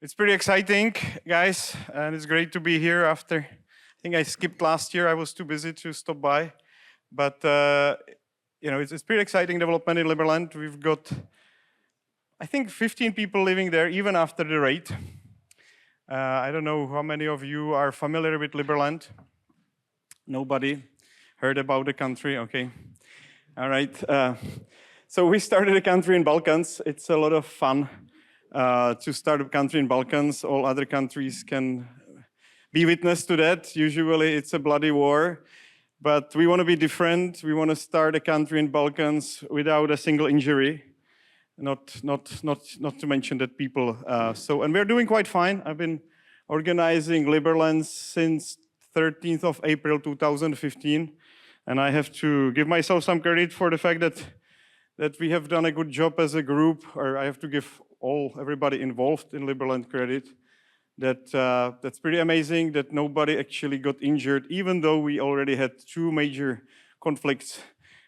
It's pretty exciting, guys, and it's great to be here after, I think I skipped last year. I was too busy to stop by. But, it's pretty exciting development in Liberland. We've got, I think, 15 people living there, even after the raid. I don't know how many of you are familiar with Liberland. Nobody heard about the country? Okay. All right. So we started a country in Balkans. It's a lot of fun. To start a country in Balkans, all other countries can be witness to that. Usually it's a bloody war, but we want to be different. We want to start a country in Balkans without a single injury. Not to mention that people. And we're doing quite fine. I've been organizing Liberland since 13th of April 2015, and I have to give myself some credit for the fact that we have done a good job as a group, or I have to give everybody involved in Liberland credit. That's pretty amazing that nobody actually got injured, even though we already had 2 major conflicts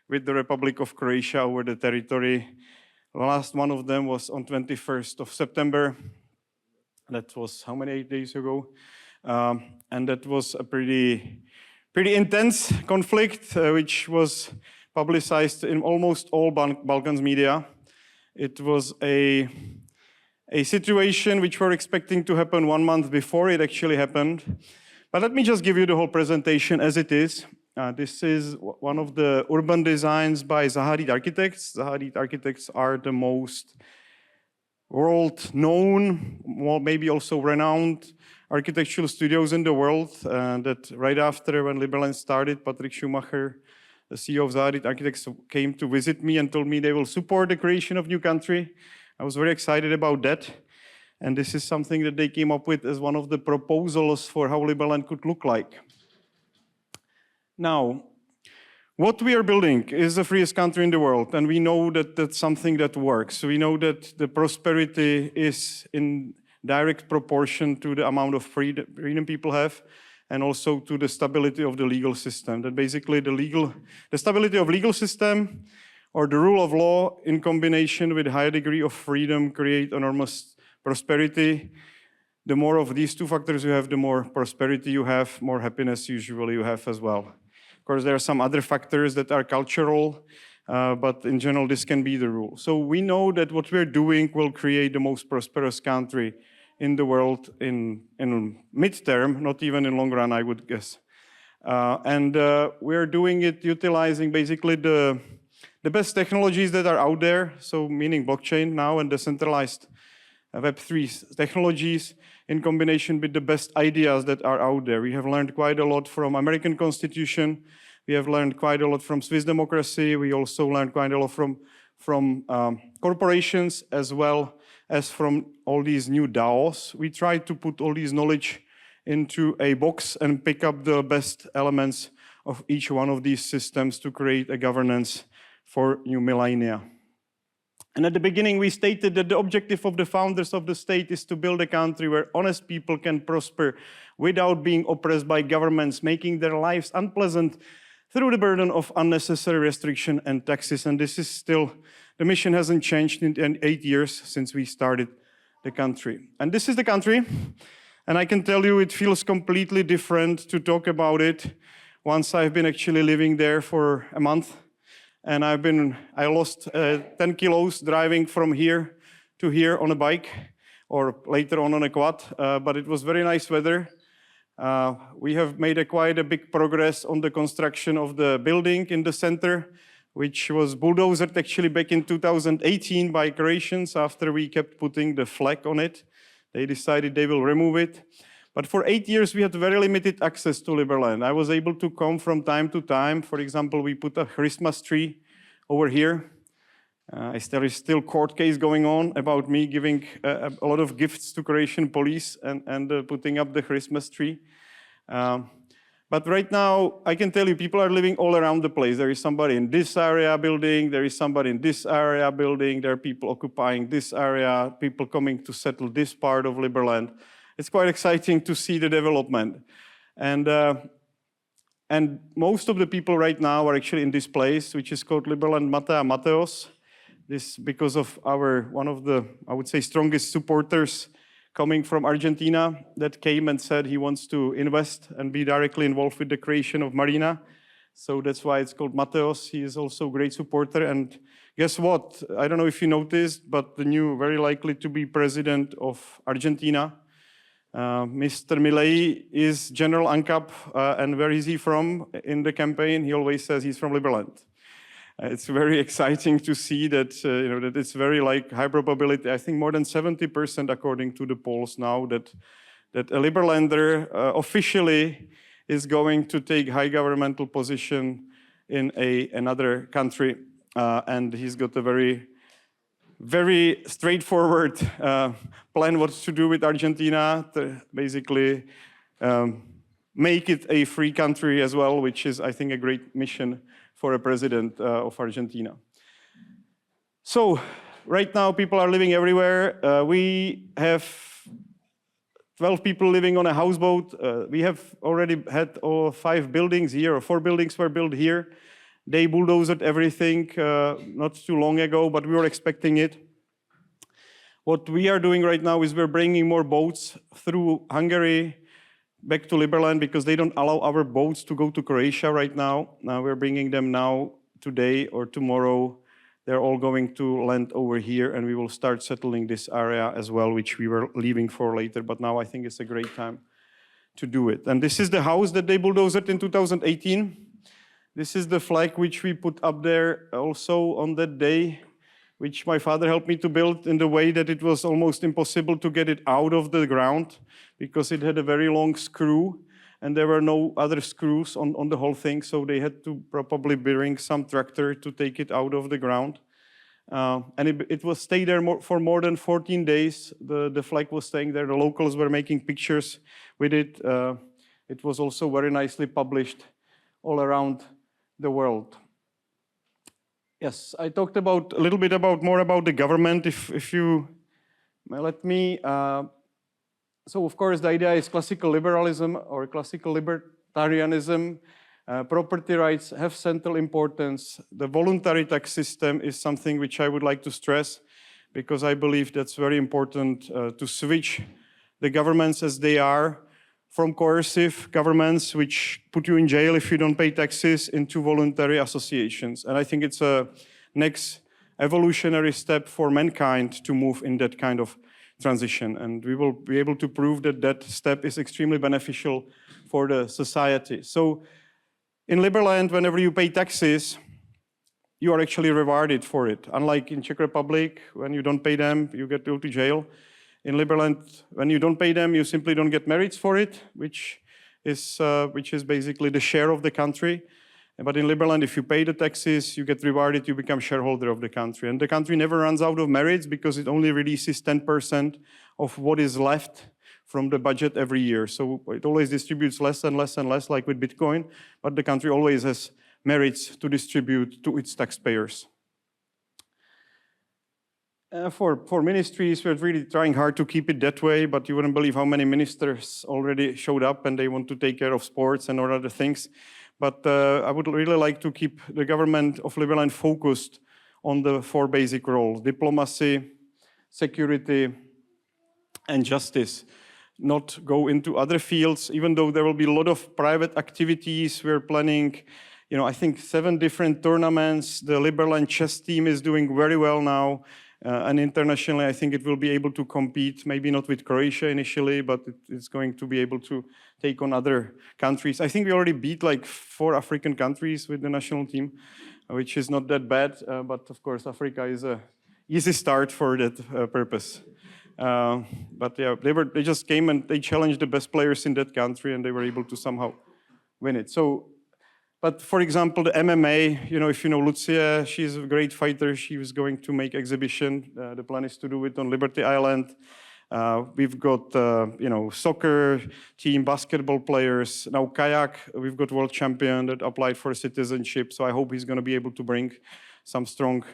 with the Republic of Croatia over the territory. The last one of them was on 21st of September. That was how many days ago? And that was a pretty intense conflict, which was publicized in almost all Balkans media. It was a situation which we're expecting to happen 1 month before it actually happened. But let me just give you the whole presentation as it is. This is one of the urban designs by Zaharit Architects. Zaharit Architects are the most world-known, maybe also renowned architectural studios in the world. That right after when Liberland started, Patrick Schumacher, the CEO of Zaharit Architects, came to visit me and told me they will support the creation of new country. I was very excited about that. And this is something that they came up with as one of the proposals for how Liberland could look like. Now, what we are building is the freest country in the world, and we know that that's something that works. We know that the prosperity is in direct proportion to the amount of freedom people have, and also to the stability of the legal system. That basically the stability of legal system or the rule of law in combination with a higher degree of freedom create enormous prosperity. The more of these 2 factors you have, the more prosperity you have, more happiness usually you have as well. Of course, there are some other factors that are cultural, but in general, this can be the rule. So we know that what we're doing will create the most prosperous country in the world in mid-term, not even in long run, I would guess. We're doing it utilizing basically the best technologies that are out there, so meaning blockchain now and decentralized Web3 technologies in combination with the best ideas that are out there. We have learned quite a lot from American Constitution. We have learned quite a lot from Swiss democracy. We also learned quite a lot from corporations as well as from all these new DAOs. We try to put all this knowledge into a box and pick up the best elements of each one of these systems to create a governance for new millennia. And at the beginning, we stated that the objective of the founders of the state is to build a country where honest people can prosper without being oppressed by governments, making their lives unpleasant through the burden of unnecessary restriction and taxes. And this is still, the mission hasn't changed in 8 years since we started the country. And this is the country, and I can tell you it feels completely different to talk about it once I've been actually living there for a month. And I lost 10 kilos driving from here to here on a bike, or later on a quad, but it was very nice weather. We have made quite a big progress on the construction of the building in the center, which was bulldozed actually back in 2018 by Croatians after we kept putting the flag on it. They decided they will remove it. But for 8 years, we had very limited access to Liberland. I was able to come from time to time. For example, we put a Christmas tree over here. There is still court case going on about me giving a lot of gifts to Croatian police and putting up the Christmas tree. But right now, I can tell you, people are living all around the place. There is somebody in this area building, there is somebody in this area building, there are people occupying this area, people coming to settle this part of Liberland. It's quite exciting to see the development. And And most of the people right now are actually in this place, which is called Liberland Matea Mateos. This because of one of the, I would say, strongest supporters coming from Argentina that came and said he wants to invest and be directly involved with the creation of Marina. So that's why it's called Mateos. He is also a great supporter. And guess what? I don't know if you noticed, but the new, very likely to be president of Argentina, Mr. Milei, is General ANCAP. And where is he from in the campaign? He always says he's from Liberland. It's very exciting to see that, that it's very high probability. I think more than 70% according to the polls now that a Liberlander officially is going to take high governmental position in another country. And he's got a very, very straightforward plan what to do with Argentina, to basically make it a free country as well, which is, I think, a great mission for a president of Argentina. So right now, people are living everywhere. We have 12 people living on a houseboat. We have already had 5 buildings here, or 4 buildings were built here. They bulldozed everything not too long ago, but we were expecting it. What we are doing right now is we're bringing more boats through Hungary back to Liberland because they don't allow our boats to go to Croatia right now. Now we're bringing them now today or tomorrow. They're all going to land over here, and we will start settling this area as well, which we were leaving for later. But now I think it's a great time to do it. And this is the house that they bulldozed in 2018. This is the flag which we put up there also on that day, which my father helped me to build in the way that it was almost impossible to get it out of the ground because it had a very long screw and there were no other screws on the whole thing, so they had to probably bring some tractor to take it out of the ground. And it was stayed there for more than 14 days. The flag was staying there. The locals were making pictures with it. It was also very nicely published all around the world. Yes, I talked a little bit more about the government, if you let me. So, of course, the idea is classical liberalism or classical libertarianism. Property rights have central importance. The voluntary tax system is something which I would like to stress because I believe that's very important to switch the governments as they are from coercive governments which put you in jail if you don't pay taxes into voluntary associations. And I think it's a next evolutionary step for mankind to move in that kind of transition. And we will be able to prove that that step is extremely beneficial for the society. So in Liberland, whenever you pay taxes, you are actually rewarded for it. Unlike in Czech Republic, when you don't pay them, you go to jail. In Liberland, when you don't pay them, you simply don't get merits for it, which is basically the share of the country. But in Liberland, if you pay the taxes, you get rewarded, you become shareholder of the country. And the country never runs out of merits because it only releases 10% of what is left from the budget every year. So it always distributes less and less and less, like with Bitcoin, but the country always has merits to distribute to its taxpayers. For ministries, we're really trying hard to keep it that way, but you wouldn't believe how many ministers already showed up and they want to take care of sports and all other things. But I would really like to keep the government of Liberland focused on the 4 basic roles: diplomacy, security, and justice. Not go into other fields, even though there will be a lot of private activities. We're planning, I think 7 different tournaments. The Liberland chess team is doing very well now. And internationally, I think it will be able to compete, maybe not with Croatia initially, but it's going to be able to take on other countries. I think we already beat like 4 African countries with the national team, which is not that bad. But of course, Africa is an easy start for that purpose. But yeah, they just came and they challenged the best players in that country, and they were able to somehow win it. But for example, the MMA, if you know Lucia, she's a great fighter. She was going to make exhibition. The plan is to do it on Liberty Island. We've got, soccer team, basketball players. Now kayak, we've got world champion that applied for citizenship. So I hope he's going to be able to bring some strong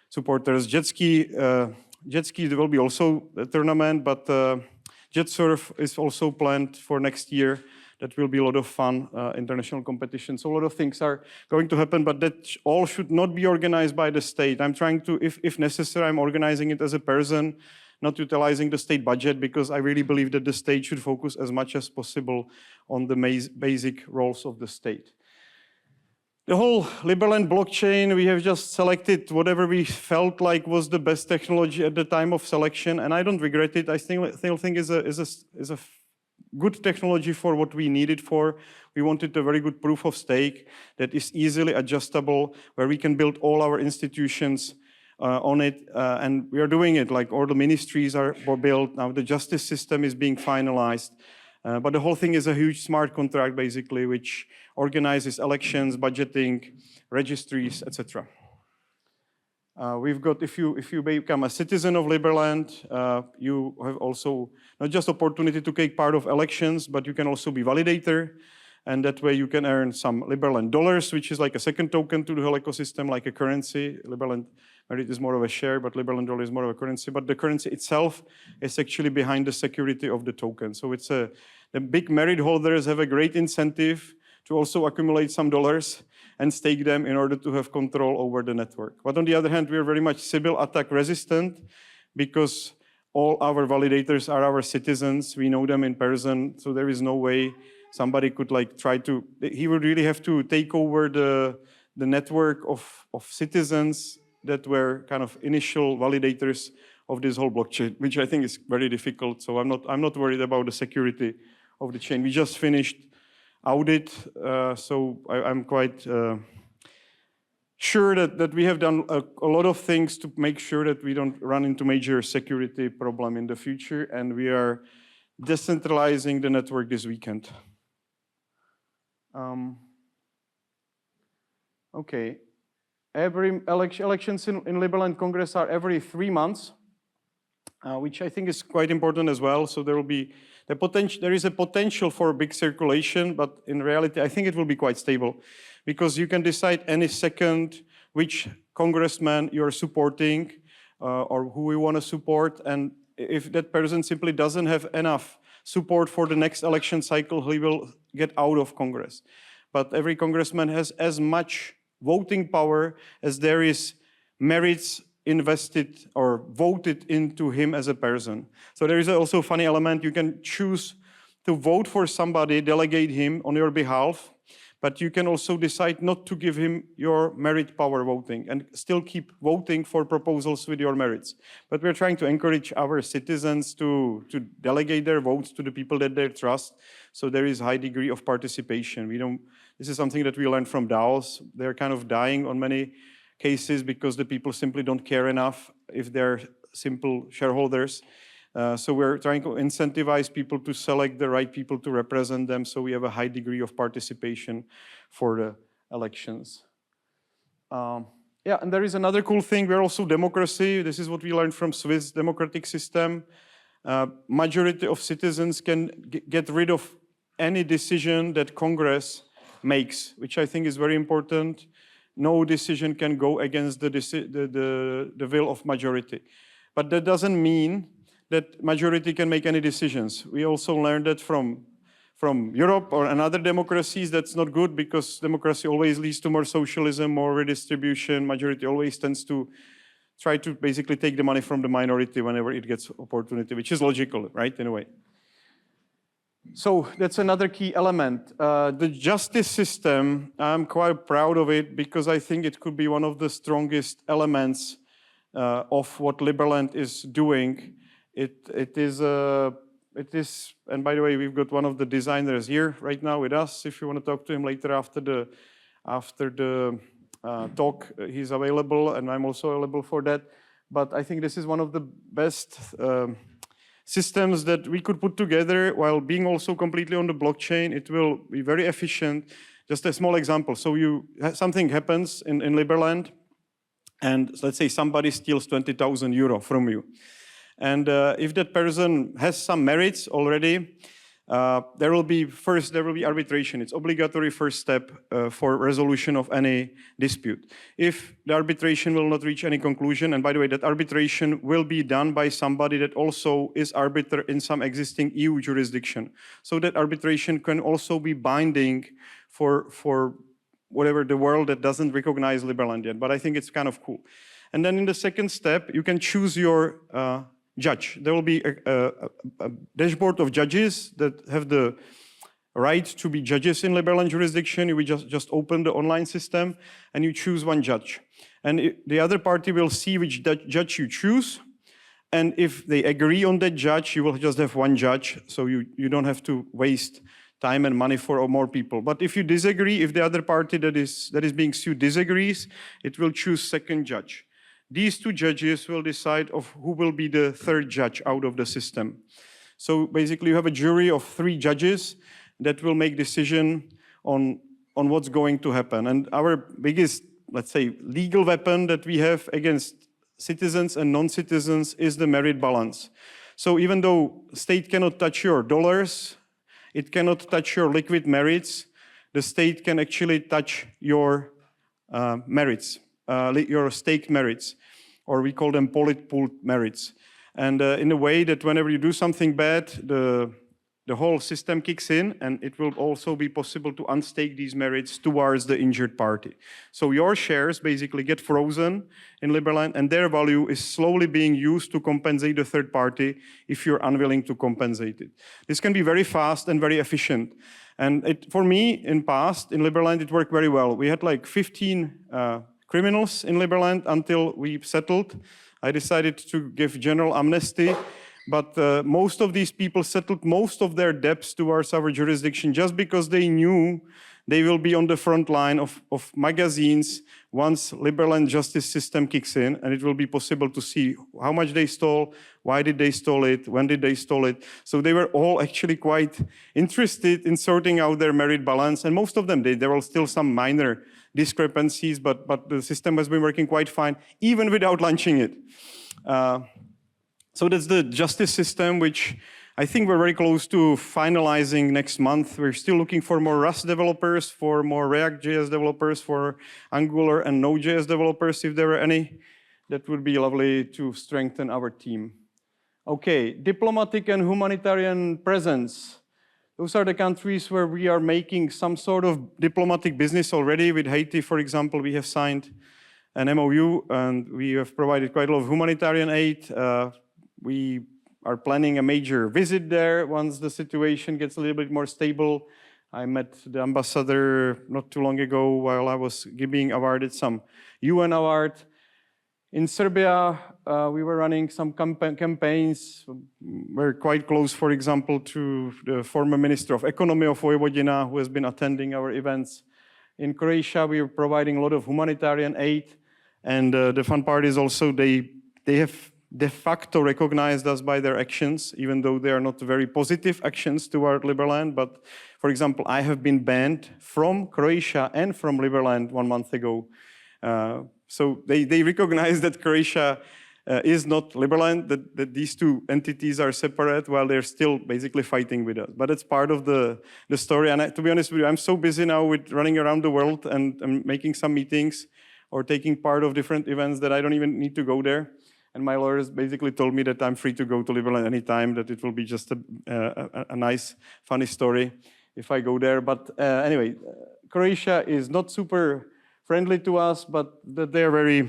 supporters. Jet ski, there will be also a tournament, but jet surf is also planned for next year. that will be a lot of fun, international competition. So a lot of things are going to happen, but that all should not be organized by the state. I'm trying to, if necessary, I'm organizing it as a person, not utilizing the state budget, because I really believe that the state should focus as much as possible on the basic roles of the state. The whole Liberland blockchain, we have just selected whatever we felt like was the best technology at the time of selection, and I don't regret it. I still think is a good technology for what we need it for. We wanted a very good proof of stake that is easily adjustable, where we can build all our institutions on it, and we are doing it. Like all the ministries are built now. The justice system is being finalized. But the whole thing is a huge smart contract, basically, which organizes elections, budgeting, registries, etc. We've got, if you become a citizen of Liberland, you have also not just opportunity to take part of elections, but you can also be validator. And that way you can earn some Liberland dollars, which is like a second token to the whole ecosystem, like a currency. Liberland merit is more of a share, but Liberland dollar is more of a currency. But the currency itself is actually behind the security of the token. So it's the big merit holders have a great incentive to also accumulate some dollars and stake them in order to have control over the network. But on the other hand, we are very much Sybil attack resistant, because all our validators are our citizens. We know them in person, so there is no way somebody could he would really have to take over the network of citizens that were kind of initial validators of this whole blockchain, which I think is very difficult. So I'm not worried about the security of the chain. We just finished audit, so I'm quite sure that we have done a lot of things to make sure that we don't run into major security problem in the future, and we are decentralizing the network this weekend. Okay, every elections in Liberland Congress are every 3 months, which I think is quite important as well. So there will be there is a potential for a big circulation, but in reality, I think it will be quite stable, because you can decide any second which congressman you're supporting or who you want to support, and if that person simply doesn't have enough support for the next election cycle, he will get out of Congress. But every congressman has as much voting power as there is merits invested or voted into him as a person. So there is also a funny element. You can choose to vote for somebody, delegate him on your behalf, but you can also decide not to give him your merit power voting and still keep voting for proposals with your merits. But we're trying to encourage our citizens to delegate their votes to the people that they trust. So there is a high degree of participation. This is something that we learned from DAOs. They're kind of dying on many cases because the people simply don't care enough if they're simple shareholders. So we're trying to incentivize people to select the right people to represent them, so we have a high degree of participation for the elections. Yeah, and there is another cool thing. We're also democracy. This is what we learned from Swiss democratic system. Majority of citizens can get rid of any decision that Congress makes, which I think is very important. No decision can go against the will of majority. But that doesn't mean that majority can make any decisions. We also learned that from Europe or another democracies. That's not good, because democracy always leads to more socialism, more redistribution. Majority always tends to try to basically take the money from the minority whenever it gets opportunity, which is logical, right, in a way. So that's another key element. The justice system, I'm quite proud of it, because I think it could be one of the strongest elements of what Liberland is doing. It is, and by the way, we've got one of the designers here right now with us. If you want to talk to him later after the talk, he's available, and I'm also available for that. But I think this is one of the best systems that we could put together while being also completely on the blockchain. It will be very efficient. Just a small example. So something happens in Liberland, and let's say somebody steals 20,000 euro from you. And if that person has some merits already, there will be arbitration. It's obligatory first step for resolution of any dispute. If the arbitration will not reach any conclusion, and by the way, that arbitration will be done by somebody that also is arbiter in some existing EU jurisdiction. So that arbitration can also be binding for whatever the world that doesn't recognize Liberland yet, but I think it's kind of cool. And then in the second step, you can choose your judge. There will be a dashboard of judges that have the right to be judges in Liberland jurisdiction. You will just open the online system and you choose one judge. And the other party will see which judge you choose. And if they agree on that judge, you will just have one judge, so you don't have to waste time and money for more people. But if you disagree, if the other party that is being sued disagrees, it will choose second judge. These two judges will decide of who will be the third judge out of the system. So basically you have a jury of 3 judges that will make decision on what's going to happen. And our biggest, let's say, legal weapon that we have against citizens and non-citizens is the merit balance. So even though state cannot touch your dollars, it cannot touch your liquid merits, the state can actually touch your merits. Your stake merits, or we call them pooled merits. And in a way that whenever you do something bad, the whole system kicks in, and it will also be possible to unstake these merits towards the injured party. So your shares basically get frozen in Liberland, and their value is slowly being used to compensate the third party if you're unwilling to compensate it. This can be very fast and very efficient. And for me, in past, in Liberland, it worked very well. We had like 15 criminals in Liberland until we settled. I decided to give general amnesty, but most of these people settled most of their debts towards our jurisdiction just because they knew they will be on the front line of magazines once Liberland justice system kicks in, and it will be possible to see how much they stole, why did they stole it, when did they stole it. So they were all actually quite interested in sorting out their merit balance, and most of them did. There were still some minor discrepancies, but the system has been working quite fine, even without launching it. So that's the justice system, which I think we're very close to finalizing next month. We're still looking for more Rust developers, for more React.js developers, for Angular and Node.js developers, if there are any. That would be lovely to strengthen our team. Okay, diplomatic and humanitarian presence. Those are the countries where we are making some sort of diplomatic business already. With Haiti, for example, we have signed an MOU, and we have provided quite a lot of humanitarian aid. We are planning a major visit there once the situation gets a little bit more stable. I met the ambassador not too long ago while I was being awarded some UN award. In Serbia, we were running some campaigns. We're quite close, for example, to the former Minister of Economy of Vojvodina, who has been attending our events. In Croatia, we are providing a lot of humanitarian aid. And the fun part is also they have de facto recognized us by their actions, even though they are not very positive actions toward Liberland. But for example, I have been banned from Croatia and from Liberland 1 month ago. So they recognize that Croatia is not Liberland, that these two entities are separate while they're still basically fighting with us. But it's part of the story. And to be honest with you, I'm so busy now with running around the world and making some meetings or taking part of different events that I don't even need to go there. And my lawyers basically told me that I'm free to go to Liberland anytime, that it will be just a nice, funny story if I go there. But anyway, Croatia is not super friendly to us, but that they're very,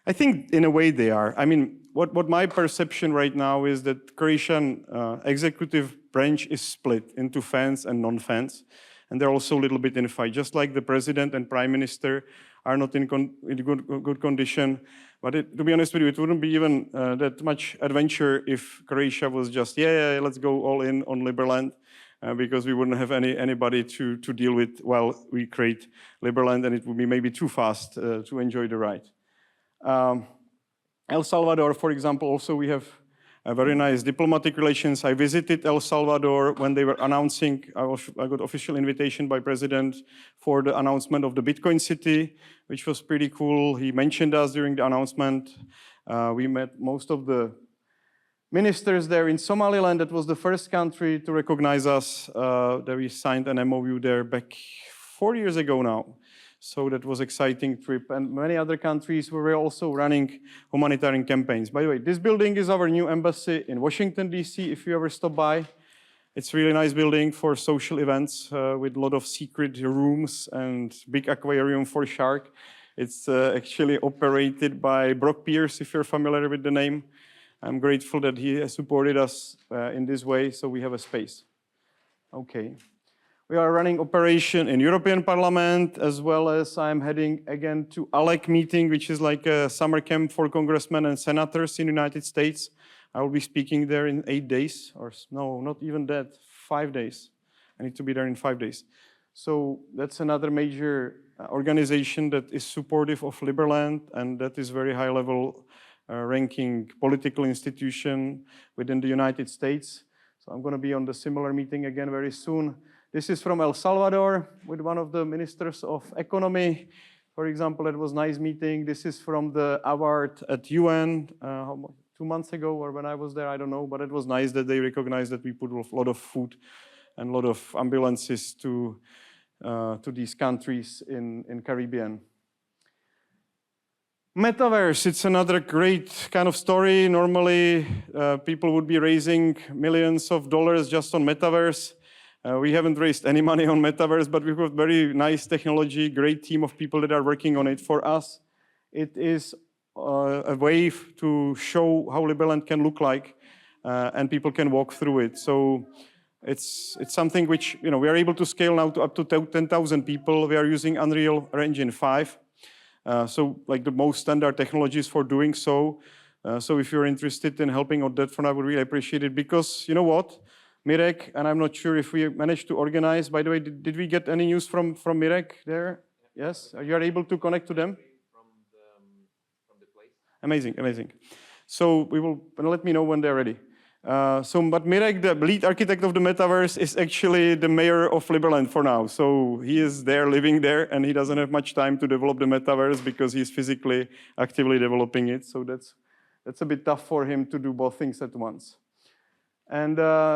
I think in a way they are. I mean, what my perception right now is that Croatian executive branch is split into fans and non-fans. And they're also a little bit in a fight, just like the president and prime minister are not in good condition. But to be honest with you, it wouldn't be even that much adventure if Croatia was just, yeah, let's go all in on Liberland, because we wouldn't have anybody to deal with while we create Liberland, and it would be maybe too fast to enjoy the ride. El Salvador, for example, also we have a very nice diplomatic relations. I visited El Salvador when they were announcing, I got official invitation by President for the announcement of the Bitcoin city, which was pretty cool. He mentioned us during the announcement. We met most of the ministers there in Somaliland. That was the first country to recognize us. That we signed an MOU there back 4 years ago now. So that was an exciting trip. And many other countries were also running humanitarian campaigns. By the way, this building is our new embassy in Washington, D.C., if you ever stop by. It's a really nice building for social events with a lot of secret rooms and big aquarium for shark. It's actually operated by Brock Pierce, if you're familiar with the name. I'm grateful that he has supported us in this way, so we have a space. Okay. We are running operation in European Parliament, as well as I'm heading again to ALEC meeting, which is like a summer camp for congressmen and senators in the United States. I will be speaking there in 8 days, or no, not even that, 5 days. I need to be there in 5 days. So that's another major organization that is supportive of Liberland, and that is very high level ranking political institution within the United States. So I'm going to be on the similar meeting again very soon. This is from El Salvador with one of the ministers of economy. For example, it was a nice meeting. This is from the award at UN 2 months ago, or when I was there, I don't know, but it was nice that they recognized that we put a lot of food and a lot of ambulances to these countries in Caribbean. Metaverse, it's another great kind of story. Normally, people would be raising millions of dollars just on Metaverse. We haven't raised any money on Metaverse, but we've got very nice technology, great team of people that are working on it. For us, it is a way to show how Liberland can look like, and people can walk through it. So it's something which we are able to scale now to up to 10,000 people. We are using Unreal Engine 5. So like the most standard technologies for doing so. So if you're interested in helping on that front, I would really appreciate it, because you know what? Mirek, and I'm not sure if we managed to organize. By the way, did we get any news from Mirek there? Yeah. Yes? You are able to connect to them? From the place. Amazing, amazing. So we will let me know when they're ready. But Mirek, the lead architect of the Metaverse, is actually the mayor of Liberland for now. So he is there, living there, and he doesn't have much time to develop the Metaverse because he's physically actively developing it. So that's a bit tough for him to do both things at once. And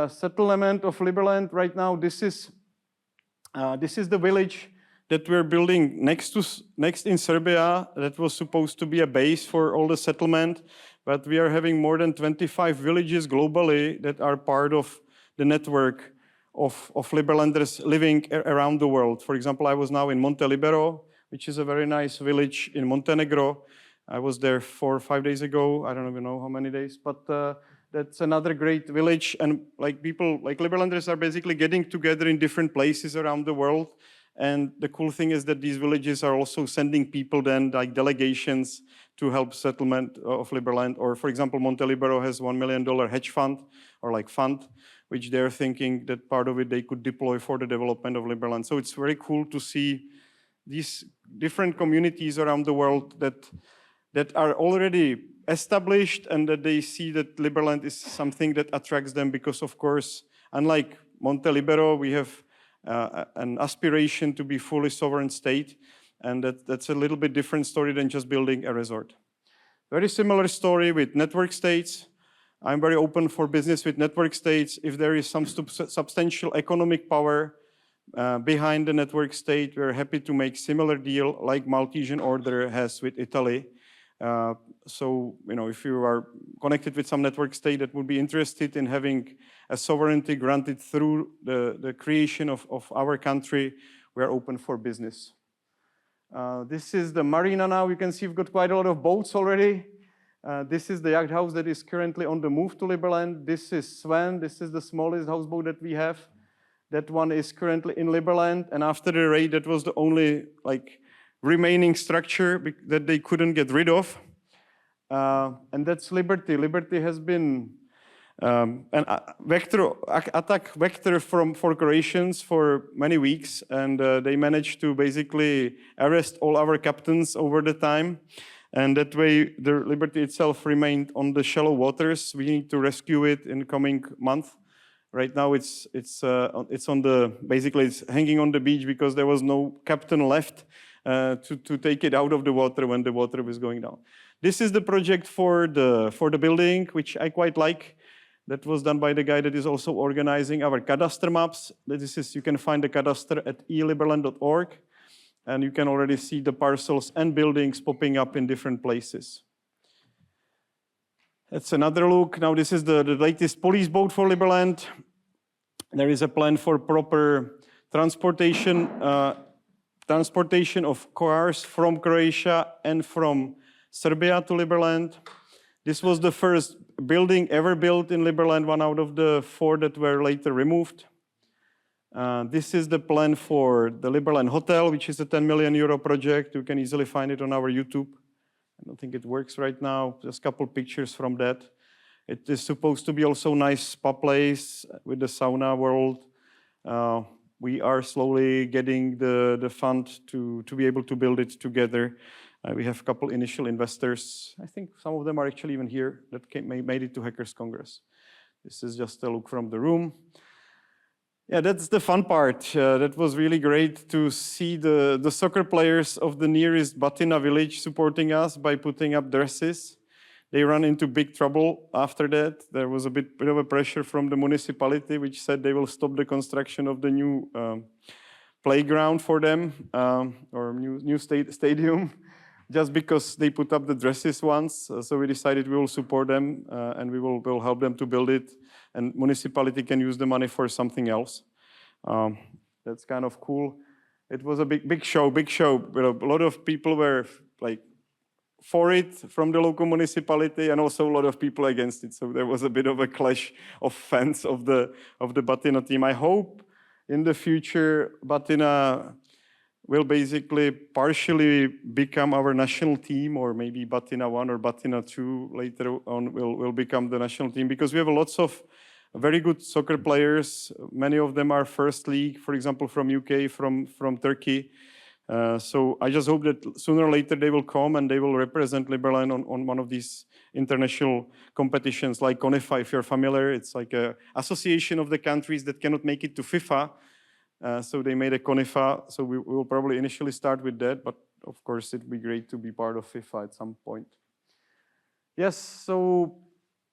settlement of Liberland right now, this is the village that we're building next in Serbia. That was supposed to be a base for all the settlement, but we are having more than 25 villages globally that are part of the network of Liberlanders living around the world. For example, I was now in Monte Libero, which is a very nice village in Montenegro. I was there 4 or 5 days ago. I don't even know how many days, but that's another great village, and like people, like Liberlanders are basically getting together in different places around the world. And the cool thing is that these villages are also sending people then, like delegations, to help settlement of Liberland. Or for example, Monte Libero has $1 million hedge fund, or like fund, which they're thinking that part of it they could deploy for the development of Liberland. So it's very cool to see these different communities around the world that are already established, and that they see that Liberland is something that attracts them, because of course, unlike Monte Libero, we have an aspiration to be fully sovereign state, and that's a little bit different story than just building a resort. Very similar story with network states. I'm very open for business with network states. If there is some substantial economic power behind the network state, we're happy to make similar deal like Maltesian Order has with Italy. So, if you are connected with some network state that would be interested in having a sovereignty granted through the creation of our country, we are open for business. This is the marina now. You can see we've got quite a lot of boats already. This is the yacht house that is currently on the move to Liberland. This is Sven. This is the smallest houseboat that we have. That one is currently in Liberland. And after the raid, that was the only remaining structure that they couldn't get rid of. And that's Liberty. Liberty has been an attack vector for Croatians for many weeks, and they managed to basically arrest all our captains over the time. And that way, the Liberty itself remained on the shallow waters. We need to rescue it in the coming month. Right now, it's hanging on the beach because there was no captain left to take it out of the water when the water was going down. This is the project for the building, which I quite like. That was done by the guy that is also organizing our cadastre maps. You can find the cadastre at eliberland.org, and you can already see the parcels and buildings popping up in different places. That's another look. Now this is the latest police boat for Liberland. There is a plan for proper transportation of cars from Croatia and from Serbia to Liberland. This was the first building ever built in Liberland, one out of the 4 that were later removed. This is the plan for the Liberland Hotel, which is a 10 million euro project. You can easily find it on our YouTube. I don't think it works right now. Just a couple pictures from that. It is supposed to be also a nice spa place with the sauna world. We are slowly getting the fund to be able to build it together. We have a couple initial investors. I think some of them are actually even here that made it to Hackers Congress. This is just a look from the room. Yeah, that's the fun part. That was really great to see the soccer players of the nearest Batina village supporting us by putting up dresses. They ran into big trouble after that. There was a bit of a pressure from the municipality, which said they will stop the construction of the new playground for them, or new stadium, just because they put up the dresses once. So we decided we will support them, and we'll help them to build it. And municipality can use the money for something else. That's kind of cool. It was a big show. A lot of people were like for it from the local municipality, and also a lot of people against it. So there was a bit of a clash of fans of the Batina team. I hope in the future Batina will basically partially become our national team, or maybe Batina 1 or Batina 2 later on will become the national team, because we have lots of very good soccer players. Many of them are first league, for example, from UK, from Turkey. So I just hope that sooner or later they will come and they will represent Liberland on one of these international competitions like CONIFA, if you're familiar. It's like an association of the countries that cannot make it to FIFA. So they made a CONIFA. So we will probably initially start with that, but of course it'd be great to be part of FIFA at some point. Yes, so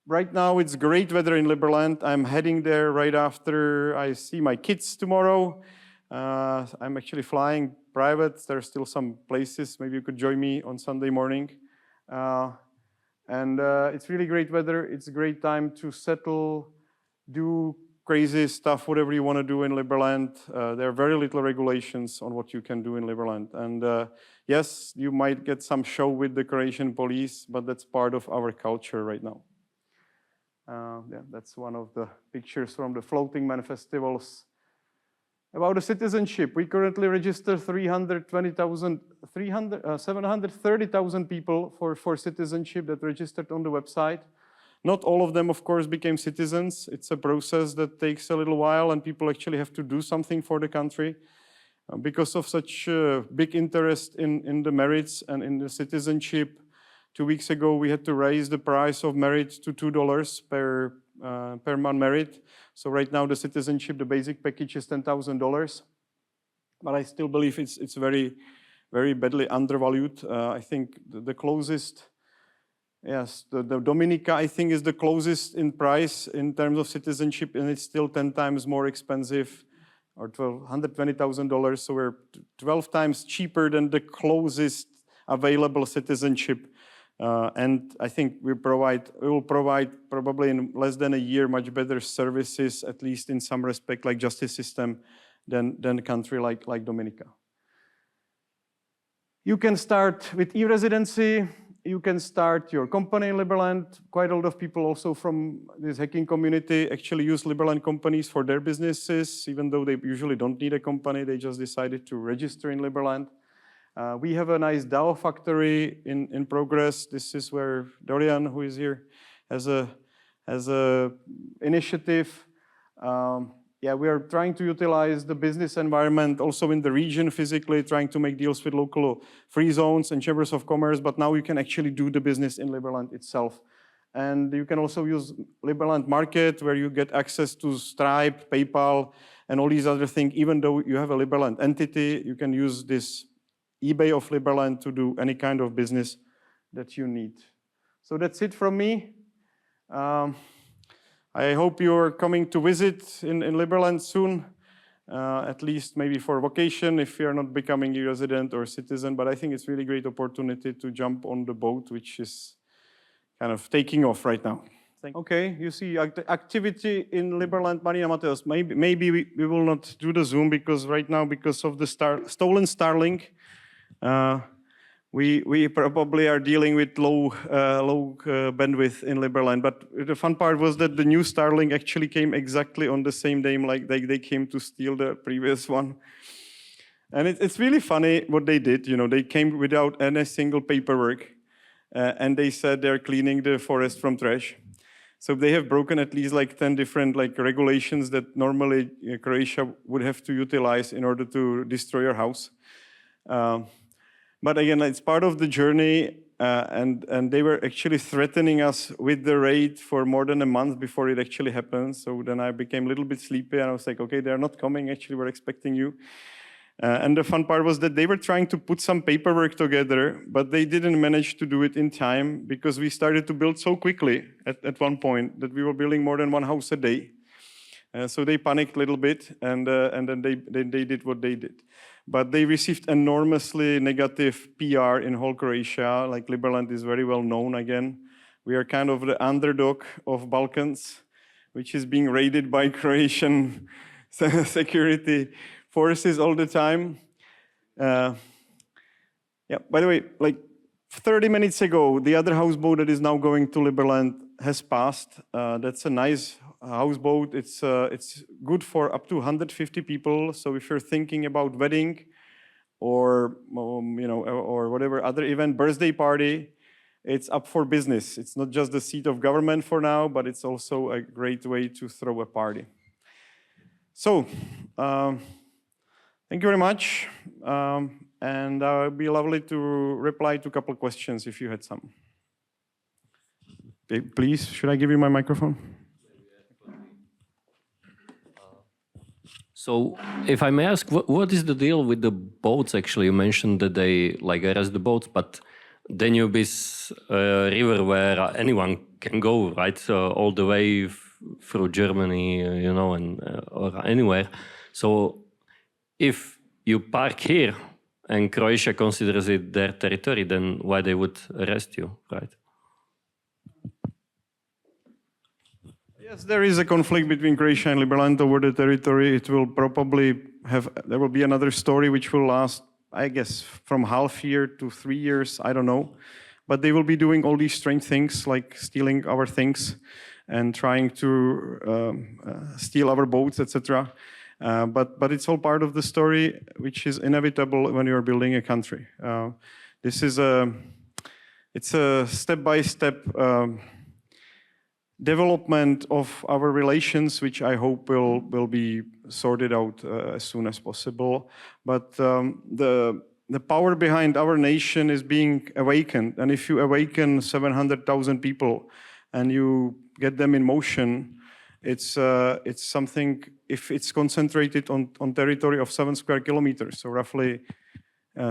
right now it's great weather in Liberland. I'm heading there right after I see my kids tomorrow. I'm actually flying private. There are still some places. Maybe you could join me on Sunday morning. It's really great weather. It's a great time to settle, do crazy stuff, whatever you want to do in Liberland. There are very little regulations on what you can do in Liberland. And yes, you might get some show with the Croatian police, but that's part of our culture right now. Yeah, that's one of the pictures from the Floating Man festivals. About the citizenship, we currently register 730,000 people for citizenship that registered on the website. Not all of them, of course, became citizens. It's a process that takes a little while, and people actually have to do something for the country. Because of such big interest in the merits and in the citizenship, 2 weeks ago we had to raise the price of merit to $2 per month merit. So right now the citizenship, the basic package is $10,000. But I still believe it's very, very badly undervalued. I think the closest, yes, the Dominica, I think, is the closest in price in terms of citizenship, and it's still 10 times more expensive, or $120,000. So we're 12 times cheaper than the closest available citizenship. And I think we will provide probably in less than a year much better services, at least in some respect, like justice system, than a country like Dominica. You can start with e-residency. You can start your company in Liberland. Quite a lot of people also from this hacking community actually use Liberland companies for their businesses, even though they usually don't need a company. They just decided to register in Liberland. We have a nice DAO factory in progress. This is where Dorian, who is here, has a initiative. Yeah, we are trying to utilize the business environment also in the region physically, trying to make deals with local free zones and chambers of commerce, but now you can actually do the business in Liberland itself. And you can also use Liberland Market, where you get access to Stripe, PayPal, and all these other things. Even though you have a Liberland entity, you can use this eBay of Liberland to do any kind of business that you need. So that's it from me. I hope you're coming to visit in Liberland soon, at least maybe for vacation if you're not becoming a resident or citizen. But I think it's really great opportunity to jump on the boat, which is kind of taking off right now. Okay, you see activity in Liberland Marina Mateos. Maybe we will not do the Zoom because right now, because of the stolen Starlink, we probably are dealing with low bandwidth in Liberland. But the fun part was that the new Starlink actually came exactly on the same day, like they came to steal the previous one. And it's really funny what they did. You know, they came without any single paperwork, and they said they're cleaning the forest from trash. So they have broken at least like 10 different regulations that normally Croatia would have to utilize in order to destroy your house. But again, it's part of the journey, and they were actually threatening us with the raid for more than a month before it actually happened. So then I became a little bit sleepy, and I was like, okay, they're not coming, actually, we're expecting you. And the fun part was that they were trying to put some paperwork together, but they didn't manage to do it in time because we started to build so quickly at one point that we were building more than one house a day. So they panicked a little bit, and then they did what they did. But they received enormously negative PR in whole Croatia. Like Liberland is very well known again. We are kind of the underdog of Balkans, which is being raided by Croatian security forces all the time. Yeah, by the way, like 30 minutes ago, the other houseboat that is now going to Liberland has passed. That's a nice houseboat. It's good for up to 150 people. So if you're thinking about wedding or or whatever other event, birthday party, it's up for business. It's not just the seat of government for now, but it's also a great way to throw a party. So, thank you very much. And it would be lovely to reply to a couple of questions if you had some. Please, should I give you my microphone? So, if I may ask, what is the deal with the boats? Actually, you mentioned that they arrest the boats, but Danube is a river where anyone can go, right? All the way through Germany, and or anywhere. So, if you park here and Croatia considers it their territory, then why they would arrest you, right? Yes, there is a conflict between Croatia and Liberland over the territory. It will probably there will be another story which will last, I guess, from half year to 3 years, I don't know. But they will be doing all these strange things like stealing our things and trying to steal our boats, etc. But it's all part of the story, which is inevitable when you're building a country. It's a step-by-step development of our relations, which I hope will be sorted out as soon as possible. But the power behind our nation is being awakened, and if you awaken 700,000 people and you get them in motion, it's something. If it's concentrated on territory of 7 square kilometers, so roughly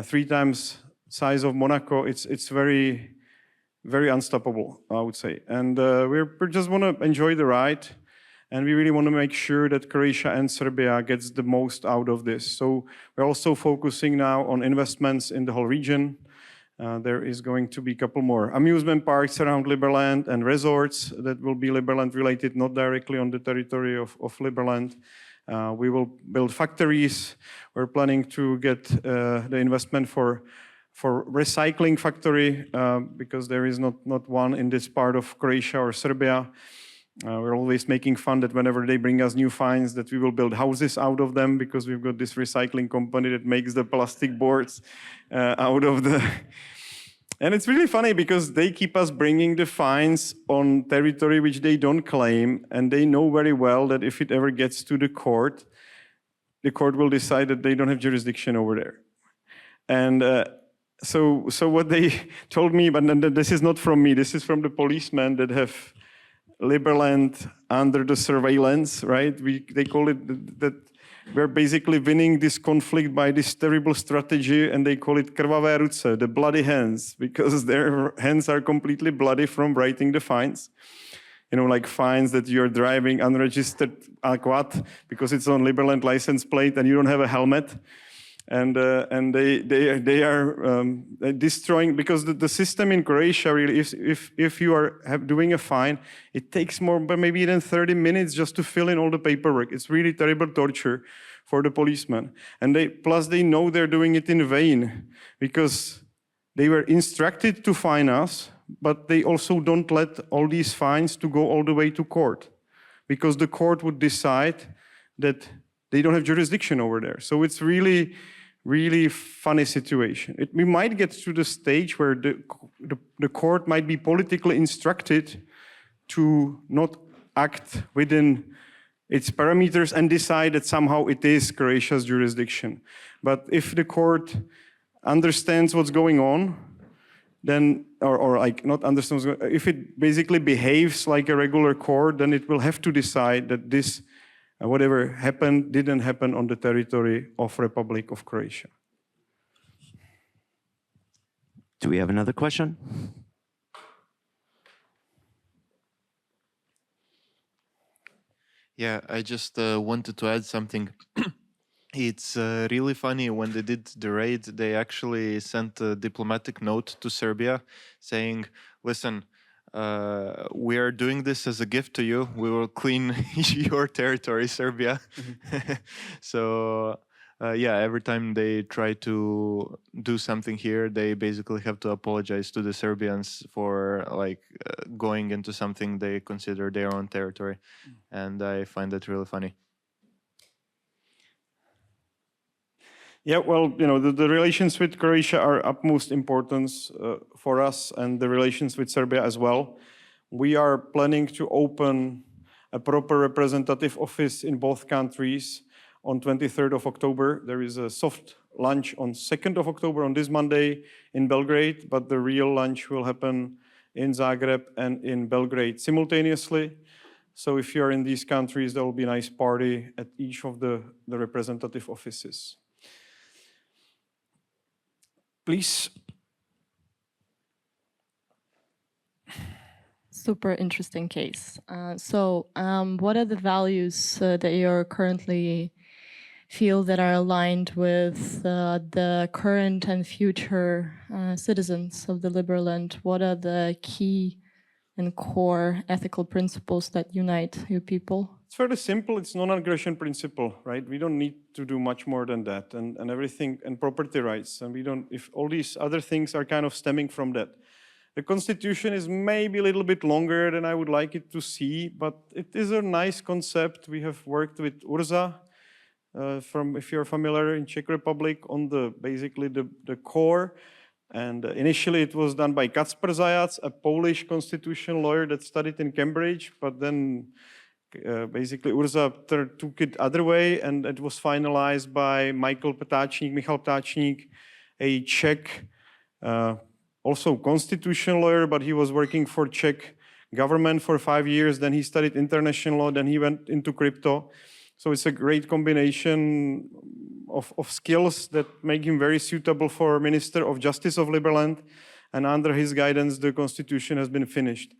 3 times size of Monaco, it's very, very unstoppable, I would say. And we just want to enjoy the ride, and we really want to make sure that Croatia and Serbia gets the most out of this. So we're also focusing now on investments in the whole region. There is going to be a couple more amusement parks around Liberland and resorts that will be Liberland related, not directly on the territory of Liberland. We will build factories. We're planning to get the investment for recycling factory because there is not one in this part of Croatia or Serbia. We're always making fun that whenever they bring us new finds that we will build houses out of them because we've got this recycling company that makes the plastic boards out of the... And it's really funny because they keep us bringing the finds on territory which they don't claim, and they know very well that if it ever gets to the court will decide that they don't have jurisdiction over there. And so what they told me, but this is not from me, this is from the policemen that have Liberland under the surveillance, right? They call it that we're basically winning this conflict by this terrible strategy, and they call it krvavé ruce, the bloody hands, because their hands are completely bloody from writing the fines. like fines that you're driving unregistered quad because it's on Liberland license plate and you don't have a helmet. And they are destroying, because the system in Croatia really, if you are doing a fine, it takes more, but maybe even 30 minutes just to fill in all the paperwork. It's really terrible torture for the policemen. And plus they know they're doing it in vain, because they were instructed to fine us, but they also don't let all these fines to go all the way to court, because the court would decide that they don't have jurisdiction over there. So it's really funny situation. We might get to the stage where the court might be politically instructed to not act within its parameters and decide that somehow it is Croatia's jurisdiction. But if the court understands what's going on, then, or like not understands, if it basically behaves like a regular court, then it will have to decide that this whatever happened didn't happen on the territory of Republic of Croatia. Do we have another question? Yeah, I just wanted to add something. It's really funny, when they did the raid, they actually sent a diplomatic note to Serbia saying, listen, we are doing this as a gift to you. We will clean your territory, Serbia. So, yeah, every time they try to do something here, they basically have to apologize to the Serbians for going into something they consider their own territory. And I find that really funny. Yeah, well, the relations with Croatia are utmost importance for us, and the relations with Serbia as well. We are planning to open a proper representative office in both countries on 23rd of October. There is a soft launch on 2nd of October, on this Monday, in Belgrade, but the real launch will happen in Zagreb and in Belgrade simultaneously. So if you're in these countries, there will be a nice party at each of the representative offices. Please. Super interesting case. What are the values that you currently feel that are aligned with the current and future citizens of the Liberland? What are the key and core ethical principles that unite you people? It's fairly simple. It's non-aggression principle, right? We don't need to do much more than that, and everything, and property rights. And we don't, if all these other things are kind of stemming from that. The constitution is maybe a little bit longer than I would like it to see, but it is a nice concept. We have worked with Urza, if you're familiar, in Czech Republic, on basically the core. And initially it was done by Kacper Zajac, a Polish constitutional lawyer that studied in Cambridge, but then basically Urza took it other way, and it was finalized by Michal Ptáčník, a Czech, also constitutional lawyer, but he was working for Czech government for 5 years. Then he studied international law, then he went into crypto. So it's a great combination of skills that make him very suitable for Minister of Justice of Liberland. And under his guidance, the constitution has been finished.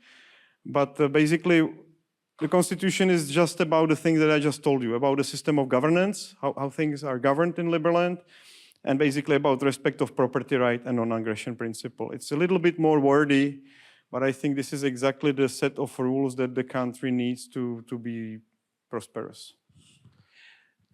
But basically, the constitution is just about the things that I just told you, about the system of governance, how things are governed in Liberland, and basically about respect of property right and non-aggression principle. It's a little bit more wordy, but I think this is exactly the set of rules that the country needs to be prosperous.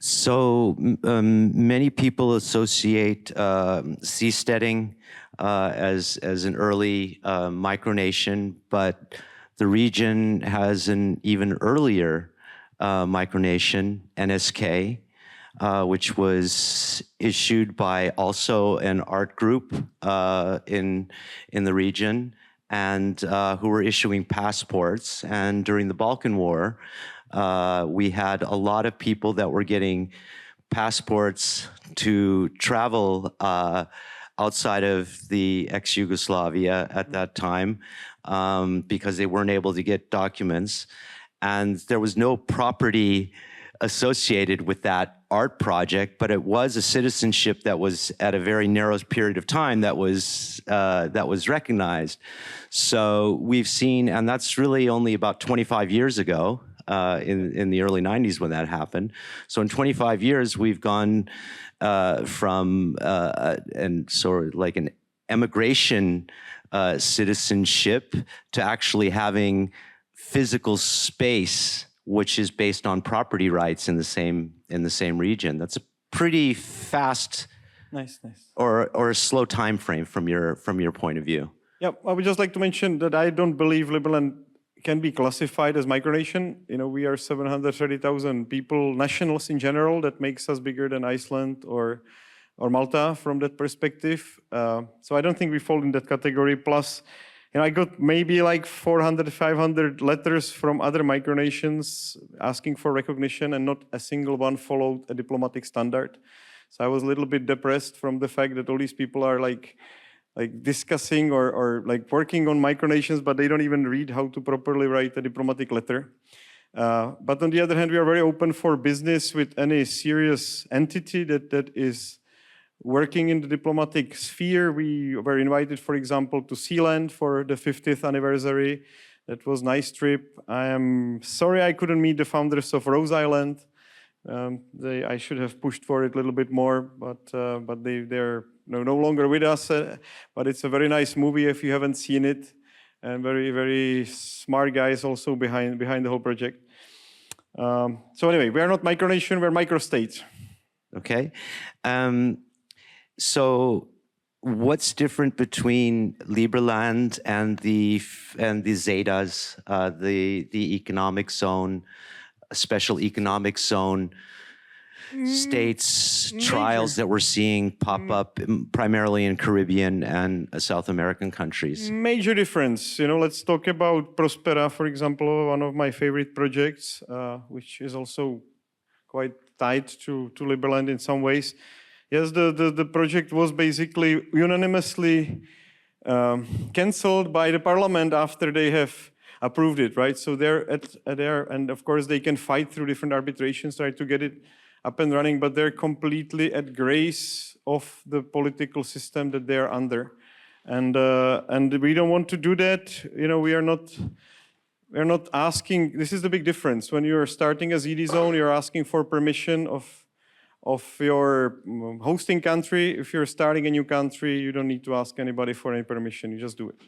So many people associate seasteading as an early micronation, but the region has an even earlier micronation, NSK, which was issued by also an art group in the region, and who were issuing passports. And during the Balkan War, we had a lot of people that were getting passports to travel outside of the ex-Yugoslavia at that time because they weren't able to get documents. And there was no property associated with that art project, but it was a citizenship that was at a very narrow period of time that was recognized. So we've seen, and that's really only about 25 years ago, in the early 90s when that happened. So in 25 years, we've gone from and sort of like an emigration citizenship to actually having physical space, which is based on property rights in the same region. That's a pretty fast, Nice. or a slow time frame from your point of view. Yeah, I would just like to mention that I don't believe Liberland can be classified as micronation. You know, we are 730,000 people, nationals in general. That makes us bigger than Iceland or Malta from that perspective. So I don't think we fall in that category. Plus, you know, I got maybe like 400, 500 letters from other micronations asking for recognition, and not a single one followed a diplomatic standard. So I was a little bit depressed from the fact that all these people are like discussing or like working on micronations, but they don't even read how to properly write a diplomatic letter. But on the other hand, we are very open for business with any serious entity that is working in the diplomatic sphere. We were invited, for example, to Sealand for the 50th anniversary. That was a nice trip. I am sorry I couldn't meet the founders of Rose Island. I should have pushed for it a little bit more, but they're no longer with us. But it's a very nice movie if you haven't seen it, and very, very smart guys also behind the whole project. So anyway, we are not micronation, we're microstate. Okay. So what's different between Liberland and the Zetas, the economic zone, special economic zone states, trials that we're seeing pop up primarily in Caribbean and South American countries? Major difference. You know, let's talk about Prospera, for example, one of my favorite projects, which is also quite tied to Liberland in some ways. Yes, the project was basically unanimously cancelled by the parliament after they have approved it, right? So they're there, and of course they can fight through different arbitrations, try to get it up and running, but they're completely at grace of the political system that they're under, and we don't want to do that. You know, we're not asking. This is the big difference. When you're starting a ZD zone, you're asking for permission of your hosting country. If you're starting a new country, you don't need to ask anybody for any permission. You just do it.